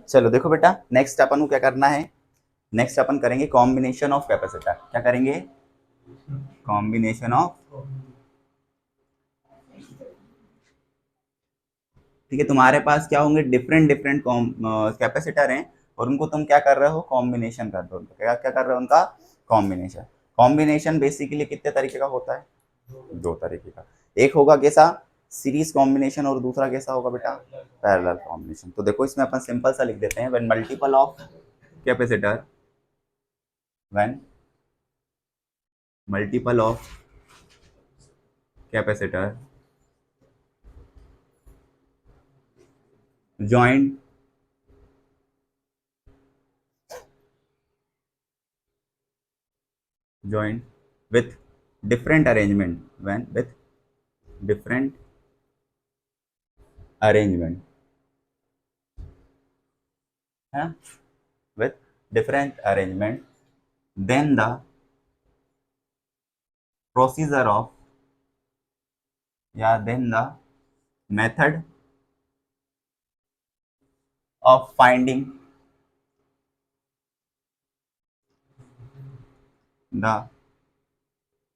चलो देखो बेटा, नेक्स्ट अपन को क्या करना है। नेक्स्ट अपन करेंगे कॉम्बिनेशन ऑफ कैपेसिटर। क्या करेंगे? Combination of. ठीक है, तुम्हारे पास क्या होंगे, डिफरेंट डिफरेंट कैपेसिटर हैं, और उनको तुम क्या कर रहे हो, कॉम्बिनेशन कर रहे हो। क्या क्या कर रहे हो उनका? कॉम्बिनेशन। कॉम्बिनेशन बेसिकली कितने तरीके का होता है? दो तरीके का। एक होगा कैसा, सीरीज कॉम्बिनेशन, और दूसरा कैसा होगा बेटा, पैरेलल कॉम्बिनेशन। तो देखो इसमें अपन सिंपल सा लिख देते हैं, when multiple of capacitor, when multiple of capacitor joined joined with different arrangement, when with different arrangement है, with different arrangement, then the procedure of, या then the method of finding the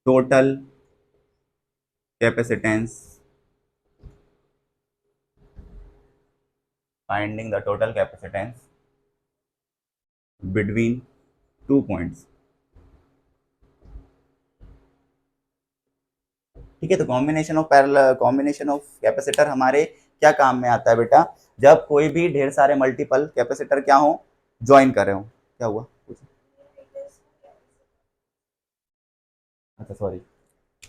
total capacitance, finding the total capacitance between 2 points। ठीक है, तो combination of parallel, combination of capacitor हमारे क्या काम में आता है बेटा, जब कोई भी ढेर सारे मल्टीपल कैपेसिटर क्या हो, ज्वाइन कर रहे हो। क्या हुआ? अच्छा सॉरी। ठीक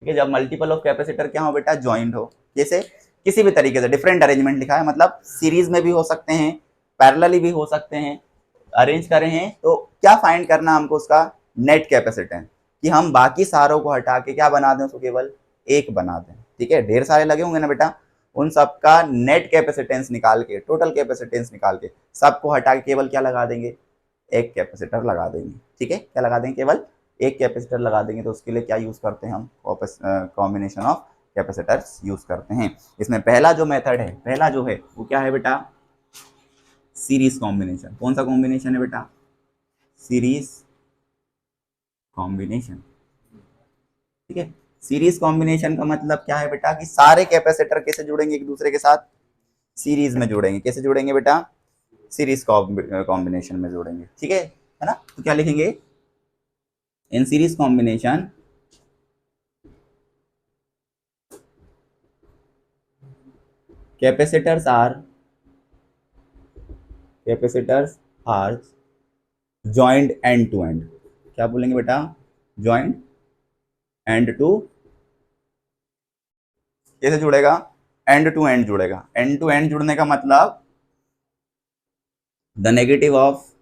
है, जब मल्टीपल ऑफ कैपेसिटर क्या हो बेटा, ज्वाइंट हो। जैसे किसी भी तरीके से, डिफरेंट अरेंजमेंट लिखा है, मतलब सीरीज में भी हो सकते हैं, पैरेलली भी हो सकते हैं, अरेंज करे हैं। तो क्या फाइंड करना हमको, उसका नेट कैपेसिटेंस, कि हम बाकी सारों को हटा के क्या बना दें, उसको केवल एक बना दें। ठीक है, ढेर सारे लगे होंगे ना बेटा, उन सबका नेट कैपेसिटेंस निकाल के, टोटल कैपेसिटेंस निकाल के, सबको हटा के केवल क्या लगा देंगे, एक कैपेसिटर लगा देंगे। ठीक है, क्या लगा देंगे, केवल एक कैपेसिटर लगा देंगे। तो उसके लिए क्या यूज करते हैं हम, कॉम्बिनेशन ऑफ कैपेसिटर्स यूज करते हैं। इसमें पहला जो मेथड है, पहला जो है वो क्या है बेटा, सीरीज कॉम्बिनेशन। कौन सा कॉम्बिनेशन है बेटा, सीरीज कॉम्बिनेशन। ठीक है, सीरीज कॉम्बिनेशन का मतलब क्या है बेटा, कि सारे कैपेसिटर कैसे जुड़ेंगे एक दूसरे के साथ, सीरीज में जुड़ेंगे। कैसे जुड़ेंगे बेटा, सीरीज कॉम्बिनेशन में जोड़ेंगे। ठीक है ना? तो क्या लिखेंगे, in series combination capacitors are, capacitors are joint end to end. क्या बोलेंगे बेटा, जॉइंट एंड टू, कैसे जुड़ेगा, एंड टू एंड जुड़ेगा। एंड टू एंड जुड़ने का मतलब, the negative of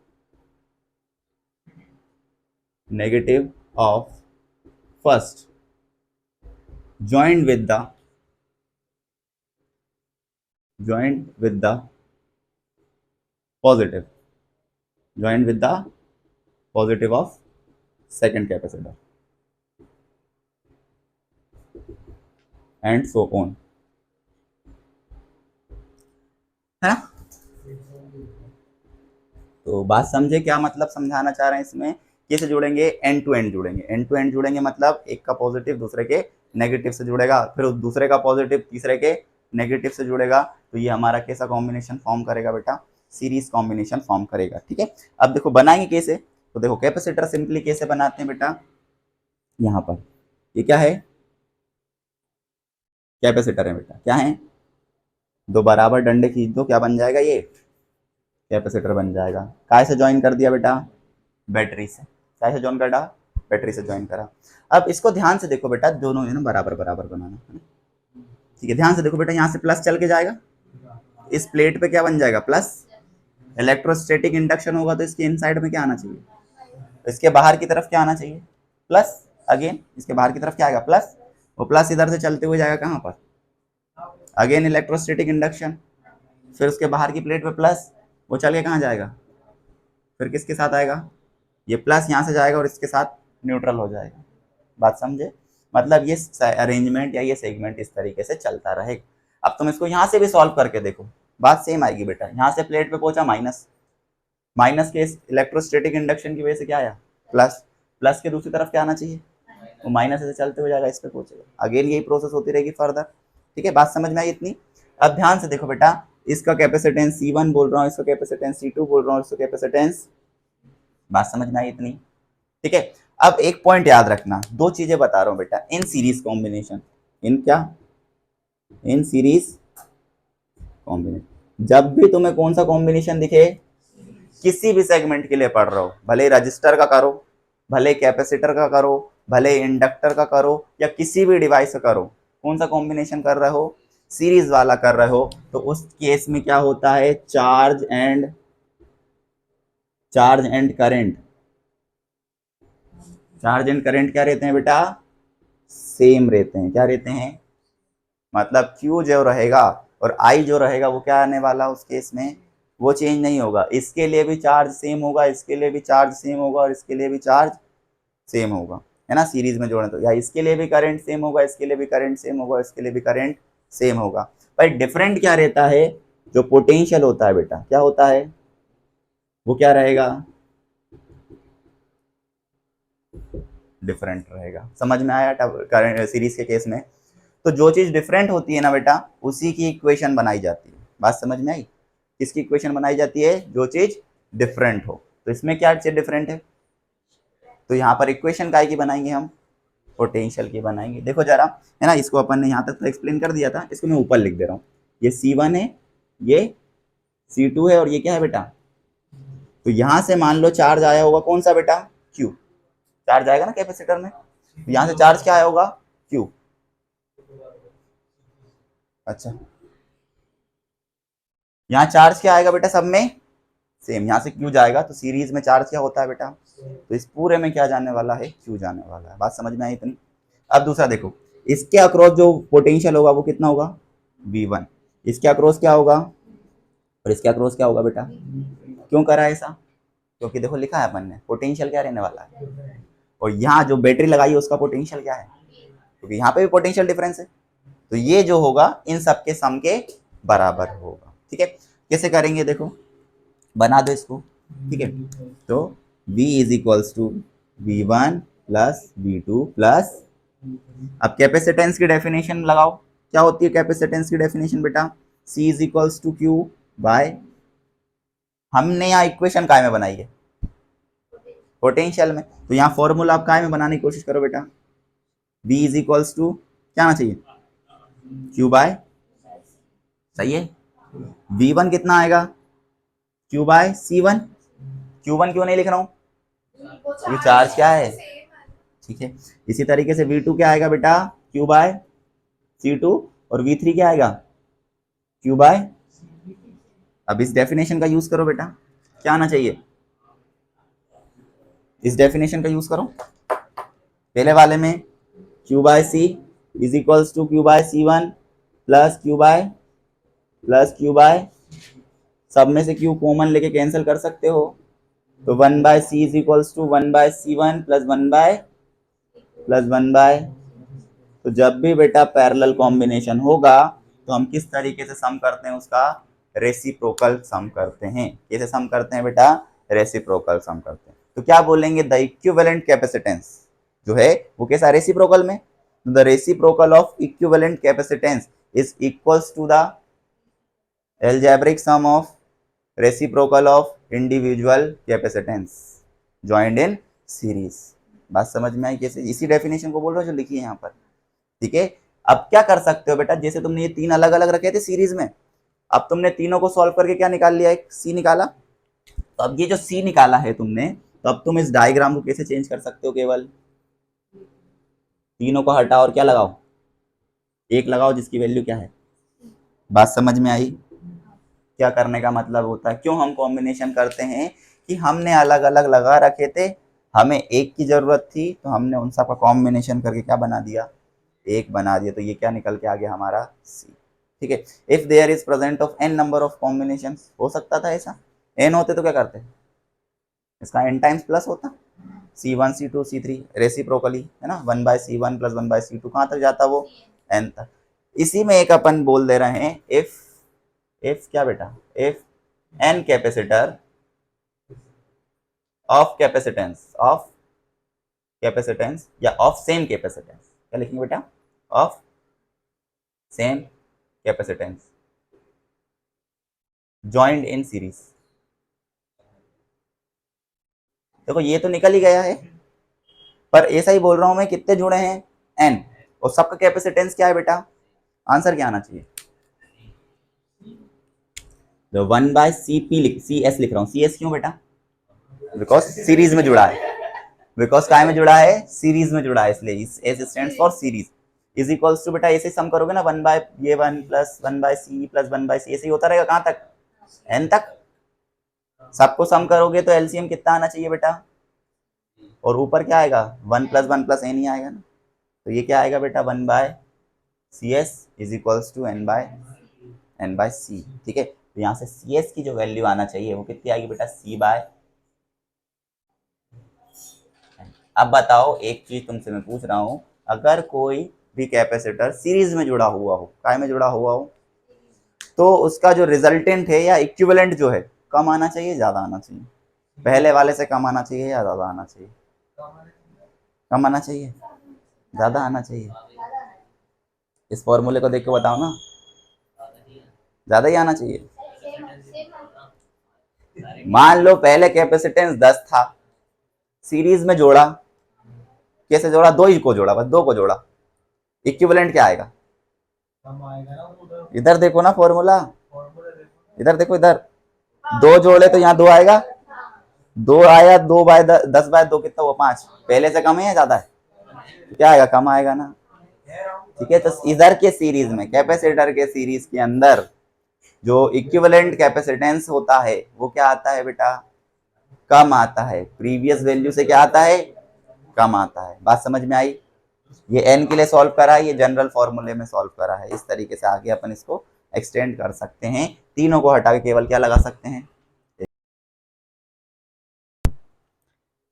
first joined with the joined with the positive, joined with the positive of second capacitor, and so on। है ना? तो बात समझे, क्या मतलब समझाना चाह रहे हैं इसमें, कैसे जुड़ेंगे, एंड टू एंड जुड़ेंगे। एंड टू एंड जुड़ेंगे मतलब एक का पॉजिटिव दूसरे के नेगेटिव से जुड़ेगा, फिर उस दूसरे का पॉजिटिव तीसरे के नेगेटिव से जुड़ेगा। तो ये हमारा कैसा कॉम्बिनेशन फॉर्म करेगा बेटा, सीरीज कॉम्बिनेशन फॉर्म करेगा। ठीक है, अब देखो बनाएंगे कैसे। तो देखो कैपेसिटर सिंपली कैसे बनाते हैं बेटा, यहाँ पर ये क्या है, कैपेसिटर है बेटा, क्या है, दो बराबर डंडे खींच दो, क्या बन जाएगा, ये कैपेसिटर बन जाएगा। काय से ज्वाइन कर दिया बेटा, बैटरी से। काय से ज्वाइन करा, बैटरी से ज्वाइन करा। अब इसको ध्यान से देखो बेटा, दोनों है ना बराबर बराबर बनाना है ना। ठीक है, ध्यान से देखो बेटा, यहाँ से प्लस चल के जाएगा, इस प्लेट पे क्या बन जाएगा, प्लस। इलेक्ट्रोस्टैटिक इंडक्शन होगा तो इसके इनसाइड में क्या आना चाहिए, इसके बाहर की तरफ क्या आना चाहिए, प्लस। अगेन इसके बाहर की तरफ क्या आएगा, प्लस। वो प्लस इधर से चलते हुए जाएगा कहाँ पर, अगेन इलेक्ट्रोस्टैटिक इंडक्शन, फिर उसके बाहर की प्लेट पे प्लस, वो चल के कहाँ जाएगा, फिर किसके साथ आएगा, ये प्लस यहाँ से जाएगा और इसके साथ न्यूट्रल हो जाएगा। बात समझे, मतलब ये अरेंजमेंट या ये सेगमेंट इस तरीके से चलता रहेगा। अब तुम इसको यहाँ से भी सॉल्व करके देखो, बात सेम आएगी बेटा। यहाँ से प्लेट पे पहुंचा माइनस, माइनस के इलेक्ट्रोस्टैटिक इंडक्शन की वजह से क्या आया प्लस, प्लस के दूसरी तरफ क्या आना चाहिए, वो माइनस से चलते हो जाएगा, इस पे पहुंचेगा, अगेन यही प्रोसेस होती रहेगी फर्दर। ठीक है, बात समझ में आई इतनी। अब ध्यान से देखो बेटा, इसका कैपेसिटेंस C1 बोल रहा हूँ, इसका कैपेसिटेंस C2 बोल रहा हूँ, इसका कैपेसिटेंस, बात समझ में आई इतनी। ठीक है, अब एक पॉइंट याद रखना, दो चीजें बता रहा हूँ बेटा, इन सीरीज कॉम्बिनेशन, इन क्या, इन सीरीज कॉम्बिनेशन, जब भी तुम्हें कौन सा कॉम्बिनेशन दिखे, किसी भी सेगमेंट के लिए पढ़ रहा हो, भले रजिस्टर का करो, भले कैपेसिटर का करो, भले इंडक्टर का करो, या किसी भी डिवाइस का करो, कौन सा कॉम्बिनेशन कर रहे हो, सीरीज वाला कर रहे हो, तो उस केस में क्या होता है, charge and current, charge and current क्या रहते हैं बेटा, सेम रहते हैं। क्या रहते हैं, मतलब Q जो रहेगा और I जो रहेगा वो क्या आने वाला उस केस में, वो चेंज नहीं होगा। इसके लिए भी चार्ज सेम होगा, इसके लिए भी चार्ज सेम होगा, और इसके लिए भी चार्ज सेम होगा, है ना, सीरीज में जोड़े तो, या इसके लिए भी करंट सेम होगा, इसके लिए भी करंट सेम होगा, इसके लिए भी करंट सेम होगा। पर डिफरेंट क्या रहता है, जो पोटेंशियल होता है बेटा, क्या होता है, वो क्या रहेगा, डिफरेंट रहेगा। समझ में आया करंट सीरीज के केस में, तो जो चीज डिफरेंट होती है ना बेटा, उसी की इक्वेशन बनाई जाती है। बात समझ में आई, किसकी इक्वेशन बनाई जाती है, जो चीज डिफरेंट हो। तो इसमें क्या चीज डिफरेंट है, तो यहाँ पर इक्वेशन काय की बनाएंगे हम, पोटेंशियल की बनाएंगे। देखो जरा, है ना, इसको अपन ने यहाँ तक तो एक्सप्लेन कर दिया था, इसको मैं ऊपर लिख दे रहा हूँ, ये C1 है, ये C2 है, और ये क्या है बेटा, तो यहाँ से मान लो चार्ज आया होगा कौन सा बेटा, Q, चार्ज आएगा ना कैपेसिटर में, तो यहाँ से चार्ज क्या आया होगा, Q। अच्छा, यहाँ चार्ज क्या आएगा बेटा, सब में सेम, यहाँ से Q जाएगा, तो सीरीज में चार्ज क्या होता है बेटा, तो इस पूरे में क्या जाने वाला है, Q जाने वाला है। बात समझ में आई इतनी। अब दूसरा देखो, इसके अक्रॉस जो पोटेंशियल होगा वो कितना होगा, V1, इसके अक्रॉस क्या होगा, और इसके अक्रॉस क्या होगा बेटा, क्यों करा ऐसा, क्योंकि देखो लिखा है अपन ने, पोटेंशियल क्या रहने वाला है, और यहाँ जो बैटरी लगाई है उसका पोटेंशियल क्या है, क्योंकि यहाँ पे भी पोटेंशियल डिफरेंस है, तो ये जो होगा इन सबके सम के बराबर होगा। ठीक है, कैसे करेंगे देखो, बना दो इसको। ठीक है, तो V is equals to V1 plus V2 plus, अब कैपेसिटेंस की डेफिनेशन लगाओ, क्या होती है कैपेसिटेंस की डेफिनेशन बेटा, C is equals to Q by, हमने यहाँ इक्वेशन काय में बनाई है, पोटेंशियल में, तो यहाँ फॉर्मूला आप काय में बनाने की कोशिश करो बेटा, V इज इक्वल्स टू क्या आना चाहिए, Q बाय, सही है, V1 कितना आएगा, Q बाय C1, Q1 क्यों नहीं लिख रहा हूँ, क्योंकि चार्ज क्या है, ठीक है। इसी तरीके से V2 क्या आएगा बेटा, Q बाय C2, और V3 क्या आएगा, Q बाय, अब इस डेफिनेशन का यूज करो बेटा, क्या आना चाहिए, इस डेफिनेशन का यूज करो, पहले वाले में Q by C is equals to Q by C1 plus Q by, सब में से Q कॉमन लेके कैंसिल कर सकते हो, तो 1 by C is equals to 1 by C1 plus 1 by, तो जब भी बेटा पैरेलल कॉम्बिनेशन होगा तो हम किस तरीके से सम करते हैं, उसका रेसिप्रोकल सम करते हैं। कैसे सम करते हैं बेटा, रेसिप्रोकल सम करते हैं। तो क्या बोलेंगे, द इक्विवेलेंट कैपेसिटेंस जो है वो कैसा, रेसिप्रोकल में, the reciprocal of equivalent capacitance is equals to the algebraic sum of reciprocal of individual capacitance joined in series. बात समझ में आई कैसे, इसी डेफिनेशन को बोल रहा हूँ जो लिखी है यहाँ पर। ठीक है, अब क्या कर सकते हो बेटा, जैसे तुमने ये तीन अलग अलग रखे थे सीरीज में, अब तुमने तीनों को सॉल्व करके क्या निकाल लिया, एक सी निकाला, तो अब ये जो सी निकाला है तुमने, तो अब तुम इस डायग्राम को कैसे चेंज कर सकते हो, केवल तीनों को हटाओ और क्या लगाओ, एक लगाओ जिसकी वैल्यू क्या है। बात समझ में आई, क्या करने का मतलब होता है, क्यों हम कॉम्बिनेशन करते हैं, कि हमने अलग अलग लगा रखे थे, हमें एक की जरूरत थी, तो हमने उन सबका कॉम्बिनेशन करके क्या बना दिया, एक बना दिया, तो ये क्या निकल के आ गया हमारा सी। ठीक है, if there is present of N number of combination, हो सकता था ऐसा, एन होते तो क्या करते, इसका एन टाइम्स प्लस होता, C1 C2 C3 रेसिप्रोकली, है ना, 1 by C1 plus 1 bye C2 कहाँ तक जाता वो, एन तक। इसी में एक अपन बोल दे रहे हैं इफ क्या बेटा, if N capacitor of capacitance या ऑफ सेम कैपेसिटेंस, क्या लिखेंगे बेटा, of same capacitance joined in series. देखो ये तो निकल ही गया है, पर ऐसा ही बोल रहा हूं मैं, कितने जुड़े हैं, एन, और सबका कैपेसिटेंस क्या है बेटा, आंसर क्या आना चाहिए, तो 1/CP सी एस लिख रहा हूं, सी एस क्यों बेटा, बिकॉज सीरीज में जुड़ा है, बिकॉज काय में जुड़ा है, सीरीज में जुड़ा है, इसलिए S stands for series, is equals to बेटा ऐसे सम करोगे ना, 1/ये 1 प्लस 1/C प्लस 1/C, ऐसे ही होता रहेगा, कहां तक, एन तक, सबको सम करोगे तो एलसीएम कितना आना चाहिए बेटा, और ऊपर क्या आएगा, 1 + 1 + n ही आएगा ना, तो ये क्या आएगा बेटा, 1/CS is equals to n/c, ठीक है। तो यहाँ से CS की जो वैल्यू आना चाहिए वो कितनी आएगी बेटा, C/, अब बताओ एक चीज तुमसे मैं पूछ रहा हूं, अगर कोई भी कैपेसिटर सीरीज में जुड़ा हुआ हो, काय में जुड़ा हुआ हो, तो उसका जो रिजल्टेंट है या इक्विवेलेंट जो है, कम आना चाहिए, ज्यादा आना चाहिए, पहले वाले से कम आना चाहिए या ज्यादा आना चाहिए, कम आना चाहिए, ज्यादा आना चाहिए, इस फॉर्मूले को देख के बताओ ना, ज्यादा ही आना चाहिए। मान लो पहले कैपेसिटेंस 10 था, सीरीज में जोड़ा, कैसे जोड़ा, दो ही को जोड़ा, बस दो को जोड़ा, इक्विवेलेंट क्या आएगा, इधर देखो ना फॉर्मूला, इधर देखो, इधर दो जोड़े तो यहाँ 2 आएगा, 2 आया, 2/10/2 कितना हुआ, 5, पहले से कम है या ज्यादा है, क्या आएगा, कम आएगा ना, ठीक है। तो इधर के सीरीज में, कैपेसिटर के सीरीज के अंदर जो इक्विवेलेंट कैपेसिटेंस होता है वो क्या आता है बेटा, कम आता है, प्रीवियस वैल्यू से क्या आता है, कम आता है, बात समझ में आई। ये एन के लिए सॉल्व करा है, ये जनरल फॉर्मूले में सॉल्व करा है, इस तरीके से आगे अपन इसको एक्सटेंड कर सकते हैं, तीनों को हटा के केवल क्या लगा सकते हैं,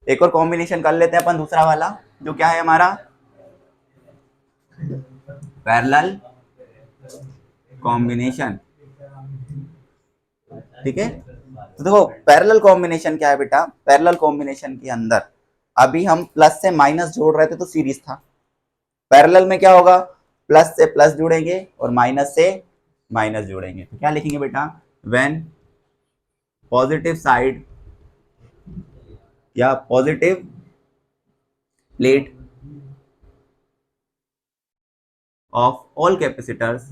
एक और कॉम्बिनेशन कर लेते हैं अपन, दूसरा वाला जो क्या है हमारा, पैरेलल कॉम्बिनेशन, ठीक है। तो देखो पैरेलल कॉम्बिनेशन क्या है बेटा, पैरेलल कॉम्बिनेशन के अंदर अभी हम प्लस से माइनस जोड़ रहे थे तो सीरीज था, पैरेलल में क्या होगा, प्लस से प्लस जुड़ेंगे और माइनस से माइनस जोड़ेंगे, तो क्या लिखेंगे बेटा, व्हेन पॉजिटिव साइड या positive plate of all capacitors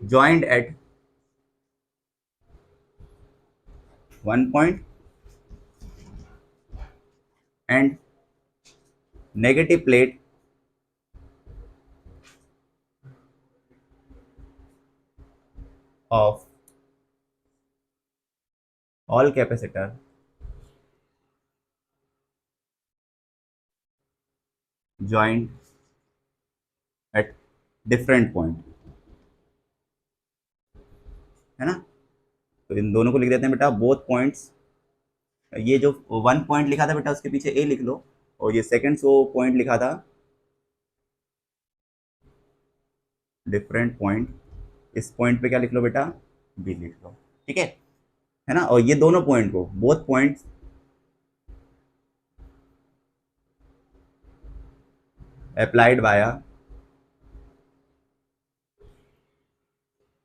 joined at one point and negative plate of all capacitor joined at different point, है ना। तो इन दोनों को लिख देते हैं बेटा, बोथ पॉइंट्स, ये जो 1 पॉइंट लिखा था बेटा उसके पीछे ए लिख लो, और ये सेकंड जो पॉइंट लिखा था डिफरेंट पॉइंट, इस पॉइंट पे क्या लिख लो बेटा, बी लिख लो, ठीक है ना। और ये दोनों पॉइंट को, both points applied via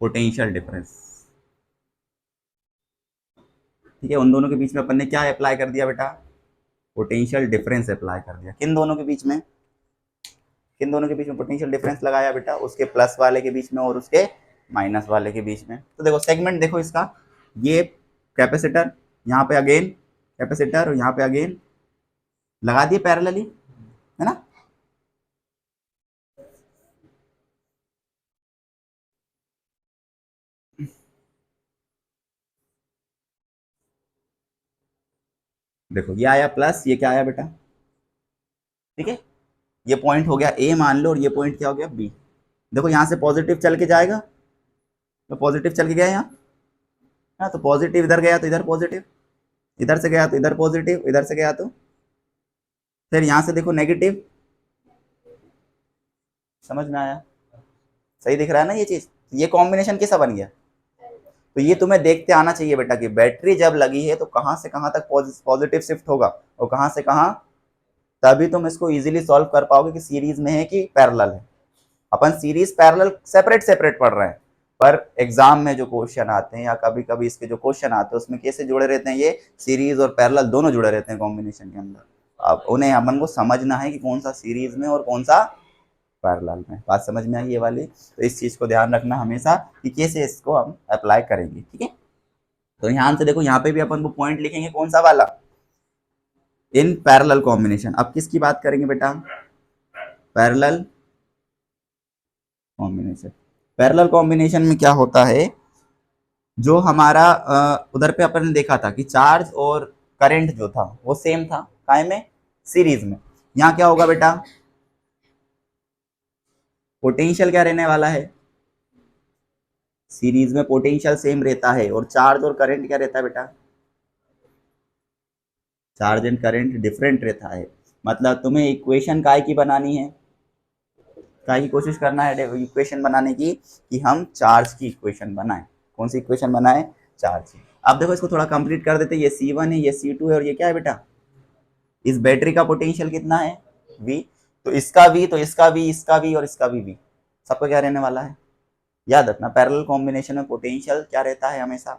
potential difference, ठीक है। उन दोनों के बीच में अपन ने क्या अप्लाई कर दिया बेटा, पोटेंशियल डिफरेंस अप्लाई कर दिया, किन दोनों के बीच में, किन दोनों के बीच में पोटेंशियल डिफरेंस लगाया बेटा, उसके प्लस वाले के बीच में और उसके माइनस वाले के बीच में। तो देखो सेगमेंट देखो इसका, ये कैपेसिटर, यहाँ पे अगेन कैपेसिटर, और यहाँ पे अगेन लगा दिए पैरेलली, है ना। देखो ये आया प्लस, ये क्या आया बेटा, ठीक है। ये पॉइंट हो गया ए मान लो, और ये पॉइंट क्या हो गया बी। देखो यहाँ से पॉजिटिव चल के जाएगा, तो पॉजिटिव चल के गया यहाँ, हाँ, तो पॉजिटिव इधर गया तो इधर पॉजिटिव, इधर से गया तो इधर पॉजिटिव, इधर से गया तो, फिर यहाँ से देखो नेगेटिव, समझ में आया? सही दिख रहा है ना ये चीज? ये कॉम्बिनेशन कैसा बन गया? तो ये तुम्हें देखते आना चाहिए बेटा कि बैटरी जब लगी है तो कहां से कहां तक पॉजिटिव शिफ्ट होगा और कहां से कहां, तभी तुम इसको इजीली सॉल्व कर पाओगे कि सीरीज में है कि पैरेलल है। अपन सीरीज पैरेलल सेपरेट सेपरेट पढ़ रहे हैं, पर एग्जाम में जो क्वेश्चन आते हैं या कभी कभी इसके जो क्वेश्चन आते हैं उसमें कैसे जुड़े रहते हैं, ये सीरीज और पैरेलल दोनों जुड़े रहते हैं कॉम्बिनेशन के अंदर। अब उन्हें अपन को समझना है कि कौन सा सीरीज में और कौन सा पैरेलल में। बात समझ में आई ये वाली? तो इस चीज को ध्यान रखना हमेशा कि कैसे इसको हम अप्लाई करेंगे, ठीक है। तो ध्यान से देखो, यहाँ पे भी अपन वो पॉइंट लिखेंगे कौन सा वाला, इन पैरेलल कॉम्बिनेशन। अब किसकी बात करेंगे बेटा? Parallel combination. पैरेलल कॉम्बिनेशन में क्या होता है, जो हमारा उधर पे अपन ने देखा था कि चार्ज और करंट जो था वो सेम था, काय में? सीरीज में। यहाँ क्या होगा बेटा? पोटेंशियल क्या रहने वाला है? सीरीज में पोटेंशियल सेम रहता है, और चार्ज और करंट क्या रहता है बेटा? चार्ज एंड करंट डिफरेंट रहता है। मतलब तुम्हें इक्वेशन काय की बनानी है, काय की कोशिश करना है इक्वेशन बनाने की, कि हम चार्ज की इक्वेशन बनाएं। कौन सी इक्वेशन बनाएं? चार्ज की। अब देखो इसको थोड़ा कंप्लीट कर देते हैं। ये C1 है, ये C2 है, और ये क्या है बेटा? इस बैटरी का पोटेंशियल कितना है? V। तो इसका V, तो इसका V, इसका V और इसका भी V, सबका क्या रहने वाला है? याद रखना, पैरेलल कॉम्बिनेशन में पोटेंशियल क्या रहता है? हमेशा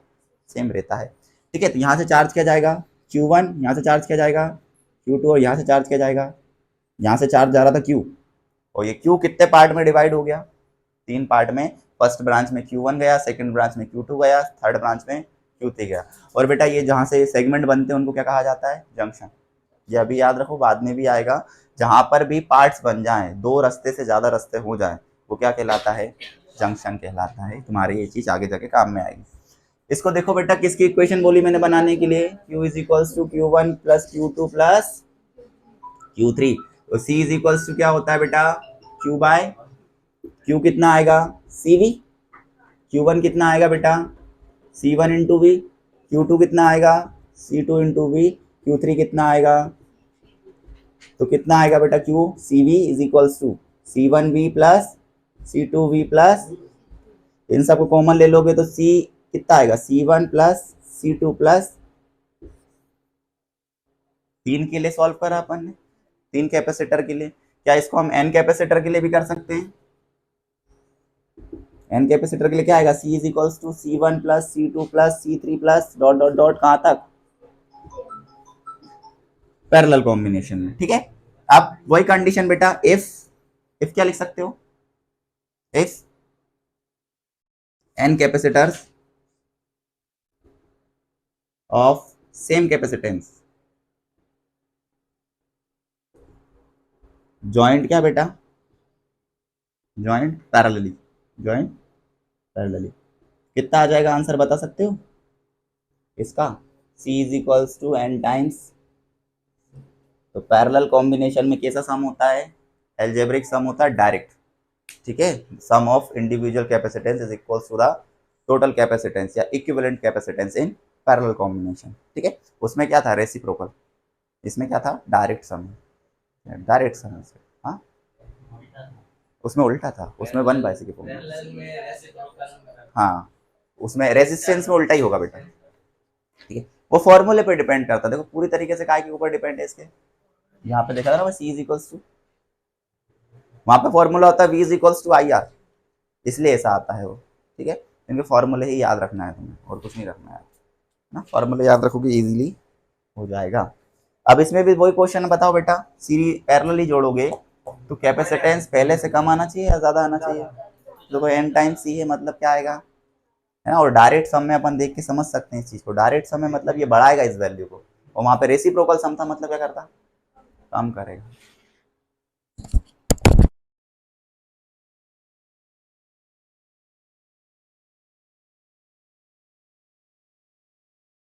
सेम रहता है, ठीक है। तो यहाँ से चार्ज किया जाएगा Q1, यहाँ से चार्ज किया जाएगा Q2, और यहाँ से चार्ज किया जाएगा, यहाँ से चार्ज जा रहा था Q, और ये Q कितने पार्ट में डिवाइड हो गया? 3 पार्ट में। फर्स्ट ब्रांच में Q1 गया, सेकंड ब्रांच में Q2 गया, थर्ड ब्रांच में Q3 गया। और बेटा ये जहाँ से सेगमेंट बनते हैं उनको क्या कहा जाता है? जंक्शन। ये अभी याद रखो, बाद में भी आएगा। जहां पर भी पार्ट्स बन जाएं, दो रास्ते से ज्यादा रास्ते हो जाएं, वो क्या कहलाता है? जंक्शन कहलाता है। तुम्हारे ये चीज आगे जाके काम में आएगी। इसको देखो बेटा, किसकी इक्वेशन बोली मैंने बनाने के लिए? Q is equals to Q1 plus Q2 plus Q3। तो C इज इक्वल्स टू क्या होता है बेटा? Q बाय Q कितना आएगा? CV। Q1 कितना आएगा बेटा? C1 into we. Q2 कितना आएगा? C2 into we. Q3 कितना आएगा? तो कितना आएगा बेटा? Q CV is equals to C1V plus C2V plus, इन सबको कॉमन ले लोगे तो C कितना आएगा? C1 प्लस C2 प्लस, 3 के लिए सॉल्व करा अपन ने, 3 कैपेसिटर के लिए। क्या इसको हम n कैपेसिटर के लिए भी कर सकते हैं? n कैपेसिटर के लिए क्या आएगा? C is equals to C1 plus C2 plus C3 plus dot dot dot, कहां तक? पैरेलल कॉम्बिनेशन में, ठीक है। अब वही कंडीशन बेटा, इफ क्या लिख सकते हो? If n capacitors of same capacitance joint क्या बेटा? Joint parallelly. जॉइंट पैरेलली कितना आ जाएगा आंसर, बता सकते हो इसका? C is equals to n times. तो पैरेलल कॉम्बिनेशन में कैसा सम होता है? एल्जेब्रिक सम होता है, डायरेक्ट, ठीक है। Sum of individual capacitance is equals to the total capacitance या equivalent capacitance in parallel combination, ठीक है। उसमें क्या था? रेसिप्रोकल। इसमें क्या था? Direct sum. डायरेक्ट सम, हाँ उसमें उल्टा था, उसमें 1/c के फॉर्म में। हाँ उसमें रेजिस्टेंस में उल्टा ही होगा बेटा, ठीक है। वो फॉर्मूले पे डिपेंड करता है। देखो पूरी तरीके से काय के ऊपर डिपेंड है इसके। यहाँ पे देखा था ना, C इज इक्वल्स टू, वहां पे फॉर्मूला होता है V is equals to IR, इसलिए ऐसा आता है वो, ठीक है। इनके फॉर्मूले ही याद रखना है तुम्हें, और कुछ नहीं रखना है ना। फॉर्मूले याद रखोगे इजीली हो जाएगा। अब इसमें भी वही क्वेश्चन है, बताओ बेटा, सीरीज पैरेलली जोड़ोगे तो कैपेसिटेंस पहले से कम आना चाहिए या ज्यादा आना चाहिए? देखो n टाइम्स C है, मतलब क्या आएगा, है ना। और डायरेक्ट सम में अपन देख के समझ सकते हैं इस चीज को। डायरेक्ट सम में मतलब ये बढ़ाएगा इस वैल्यू को, और वहां पे रेसिप्रोकल सम था मतलब क्या करता? कम करेगा।